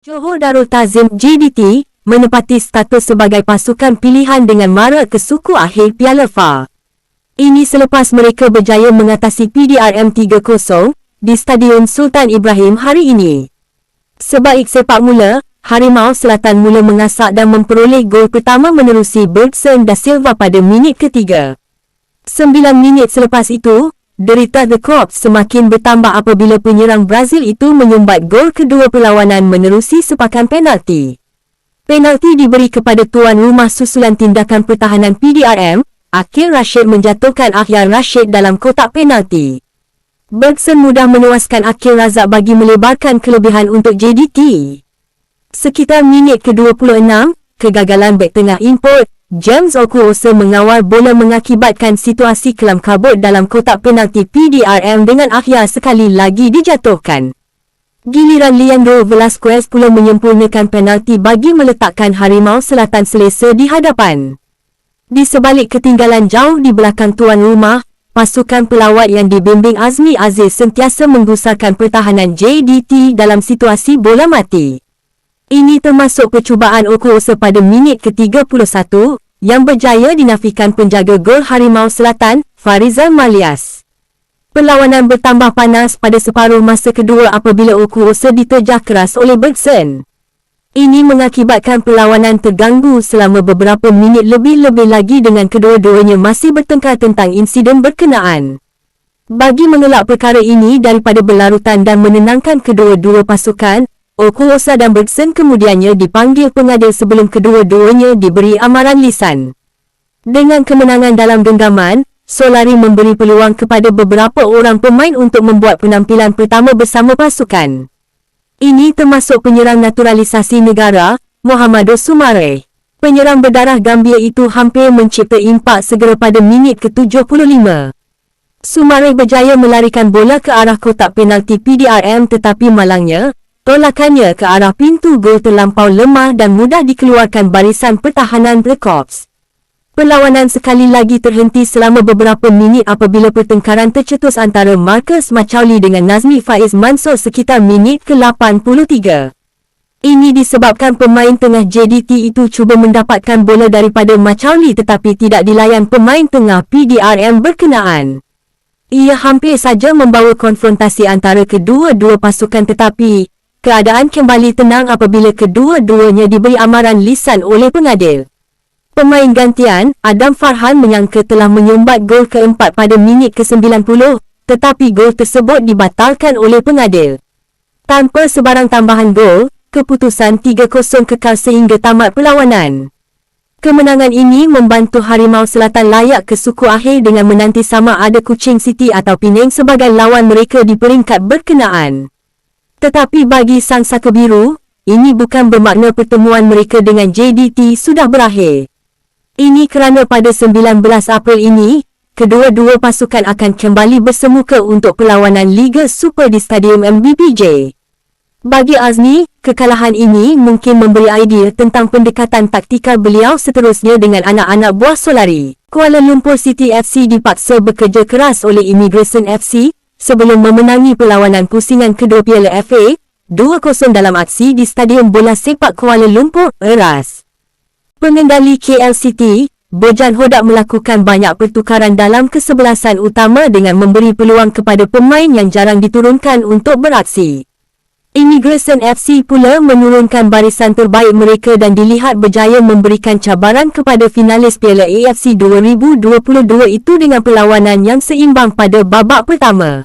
Johor Darul Ta'zim JDT menepati status sebagai pasukan pilihan dengan marak ke suku akhir Piala FA. Ini selepas mereka berjaya mengatasi PDRM 3-0 di Stadion Sultan Ibrahim hari ini. Sebaik sepak mula, Harimau Selatan mula mengasak dan memperoleh gol pertama menerusi Bergson da Silva pada minit ketiga. 9 minit selepas itu, derita The Corps semakin bertambah apabila penyerang Brazil itu menyumbat gol kedua perlawanan menerusi sepakan penalti. Penalti diberi kepada tuan rumah susulan tindakan pertahanan PDRM, Akil Rashid menjatuhkan Akhyar Rashid dalam kotak penalti. Bergson mudah menewaskan Akil Razak bagi melebarkan kelebihan untuk JDT. Sekitar minit ke-26, kegagalan bek tengah import, James Okuosa mengawal bola mengakibatkan situasi kelam kabut dalam kotak penalti PDRM dengan Akhyar sekali lagi dijatuhkan. Giliran Leandro Velasquez pula menyempurnakan penalti bagi meletakkan Harimau Selatan selesa di hadapan. Di sebalik ketinggalan jauh di belakang tuan rumah, pasukan pelawat yang dibimbing Azmi Aziz sentiasa menggusarkan pertahanan JDT dalam situasi bola mati. Ini termasuk percubaan Okuosa pada minit ke-31 yang berjaya dinafikan penjaga gol Harimau Selatan, Farizal Malias. Perlawanan bertambah panas pada separuh masa kedua apabila Okuosa diterjah keras oleh Bergson. Ini mengakibatkan perlawanan terganggu selama beberapa minit lebih-lebih lagi dengan kedua-duanya masih bertengkar tentang insiden berkenaan. Bagi mengelak perkara ini daripada berlarutan dan menenangkan kedua-dua pasukan, Okuosa dan Bergson kemudiannya dipanggil pengadil sebelum kedua-duanya diberi amaran lisan. Dengan kemenangan dalam genggaman, Solari memberi peluang kepada beberapa orang pemain untuk membuat penampilan pertama bersama pasukan. Ini termasuk penyerang naturalisasi negara, Mohamado Soumaré. Penyerang berdarah Gambia itu hampir mencipta impak segera pada minit ke-75. Soumaré berjaya melarikan bola ke arah kotak penalti PDRM tetapi malangnya, tolakannya ke arah pintu gol terlampau lemah dan mudah dikeluarkan barisan pertahanan The Corps. Perlawanan sekali lagi terhenti selama beberapa minit apabila pertengkaran tercetus antara Marcus Macaulay dengan Nazmi Faiz Mansur sekitar minit ke-83. Ini disebabkan pemain tengah JDT itu cuba mendapatkan bola daripada Macaulay tetapi tidak dilayan pemain tengah PDRM berkenaan. Ia hampir saja membawa konfrontasi antara kedua-dua pasukan tetapi keadaan kembali tenang apabila kedua-duanya diberi amaran lisan oleh pengadil. Pemain gantian, Adam Farhan menyangka telah menyumbat gol keempat pada minit ke-90, tetapi gol tersebut dibatalkan oleh pengadil. Tanpa sebarang tambahan gol, keputusan 3-0 kekal sehingga tamat perlawanan. Kemenangan ini membantu Harimau Selatan layak ke suku akhir dengan menanti sama ada Kuching City atau Penang sebagai lawan mereka di peringkat berkenaan. Tetapi bagi Sang Saka Biru, ini bukan bermakna pertemuan mereka dengan JDT sudah berakhir. Ini kerana pada 19 April ini, kedua-dua pasukan akan kembali bersemuka untuk perlawanan Liga Super di Stadium MBPJ. Bagi Azmi, kekalahan ini mungkin memberi idea tentang pendekatan taktikal beliau seterusnya dengan anak-anak buah Solari. Kuala Lumpur City FC dipaksa bekerja keras oleh Immigration FC sebelum memenangi perlawanan pusingan kedua Piala FA 2-0 dalam aksi di Stadium Bola Sepak Kuala Lumpur, Eras. Pengendali KL City, Bojan Hodak melakukan banyak pertukaran dalam kesebelasan utama dengan memberi peluang kepada pemain yang jarang diturunkan untuk beraksi. Immigration FC pula menurunkan barisan terbaik mereka dan dilihat berjaya memberikan cabaran kepada finalis Piala AFC 2022 itu dengan perlawanan yang seimbang pada babak pertama.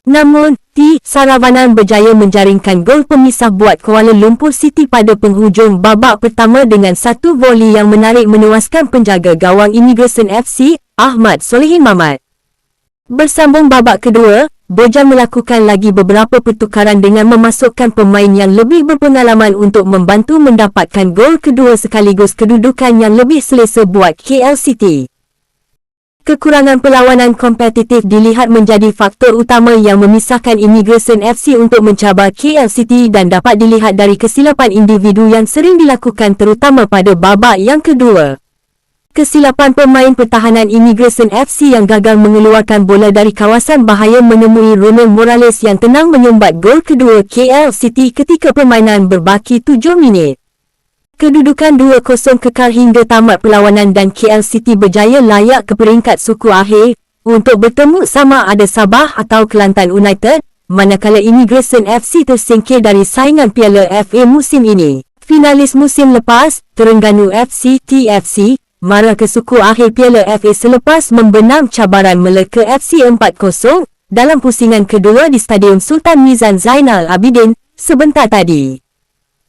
Namun, Saravanan berjaya menjaringkan gol pemisah buat Kuala Lumpur City pada penghujung babak pertama dengan satu voli yang menarik menewaskan penjaga gawang Immigration FC, Ahmad Solehin Mamat. Bersambung babak kedua, Bojan melakukan lagi beberapa pertukaran dengan memasukkan pemain yang lebih berpengalaman untuk membantu mendapatkan gol kedua sekaligus kedudukan yang lebih selesa buat KL City. Kekurangan perlawanan kompetitif dilihat menjadi faktor utama yang memisahkan Immigration FC untuk mencabar KL City dan dapat dilihat dari kesilapan individu yang sering dilakukan terutama pada babak yang kedua. Kesilapan pemain pertahanan Immigration FC yang gagal mengeluarkan bola dari kawasan bahaya menemui Ronald Morales yang tenang menyumbat gol kedua KL City ketika permainan berbaki 7 minit. Kedudukan 2-0 kekal hingga tamat perlawanan dan KL City berjaya layak ke peringkat suku akhir untuk bertemu sama ada Sabah atau Kelantan United, manakala Immigration FC tersingkir dari saingan Piala FA musim ini. Finalis musim lepas, Terengganu FC TFC, mara ke suku akhir Piala FA selepas membenam cabaran Melaka FC 4-0 dalam pusingan kedua di Stadium Sultan Mizan Zainal Abidin sebentar tadi.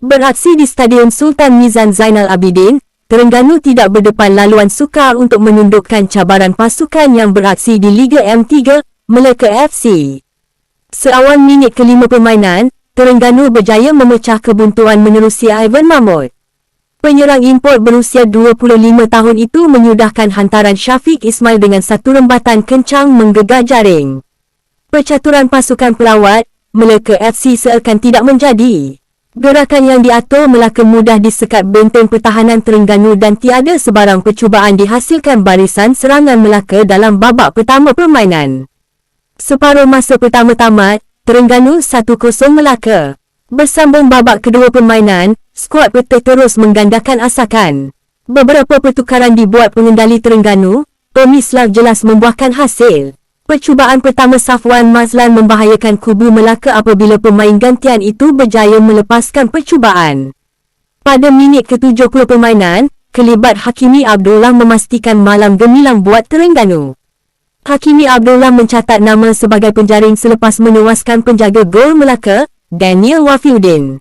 Beraksi di Stadium Sultan Mizan Zainal Abidin, Terengganu tidak berdepan laluan sukar untuk menundukkan cabaran pasukan yang beraksi di Liga M3, Melaka FC. Seawal minit ke-5 permainan, Terengganu berjaya memecah kebuntuan menerusi Ivan Mahmud. Penyerang import berusia 25 tahun itu menyudahkan hantaran Syafiq Ismail dengan satu rembatan kencang menggegah jaring. Percaturan pasukan pelawat, Melaka FC seakan tidak menjadi. Gerakan yang diatur Melaka mudah disekat benteng pertahanan Terengganu dan tiada sebarang percubaan dihasilkan barisan serangan Melaka dalam babak pertama permainan. Separuh masa pertama tamat, Terengganu 1-0 Melaka. Bersambung babak kedua permainan, skuad Pete terus menggandakan asakan. Beberapa pertukaran dibuat pengendali Terengganu, Tomislav jelas membuahkan hasil. Percubaan pertama Safwan Mazlan membahayakan kubu Melaka apabila pemain gantian itu berjaya melepaskan percubaan. Pada minit ke-70 permainan, kelibat Hakimi Abdullah memastikan malam gemilang buat Terengganu. Hakimi Abdullah mencatat nama sebagai penjaring selepas menewaskan penjaga gol Melaka, Daniel Wafiuddin.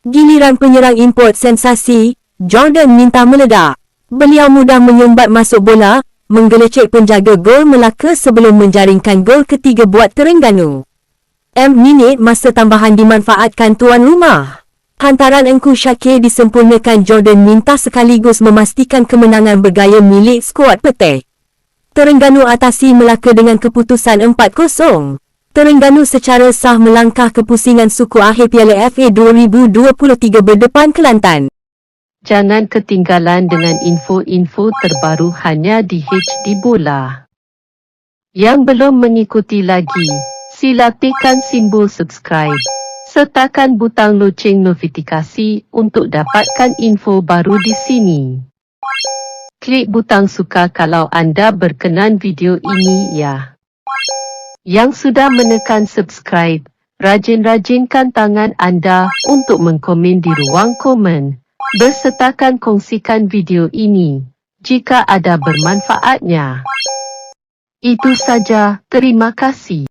Giliran penyerang import sensasi, Jordan Minta meledak. Beliau mudah menyumbat masuk bola, menggelecek penjaga gol Melaka sebelum menjaringkan gol ketiga buat Terengganu. Minit masa tambahan dimanfaatkan tuan rumah. Hantaran Engku Syakir disempurnakan Jordan Minta sekaligus memastikan kemenangan bergaya milik skuad Pete. Terengganu atasi Melaka dengan keputusan 4-0. Terengganu secara sah melangkah ke pusingan suku akhir Piala FA 2023 berdepan Kelantan. Jangan ketinggalan dengan info-info terbaru hanya di HD Bola. Yang belum mengikuti lagi, sila tekan simbol subscribe. Sertakan butang loceng notifikasi untuk dapatkan info baru di sini. Klik butang suka kalau anda berkenan video ini ya. Yang sudah menekan subscribe, rajin-rajinkan tangan anda untuk mengkomen di ruang komen. Bersertakan kongsikan video ini, jika ada bermanfaatnya. Itu saja, terima kasih.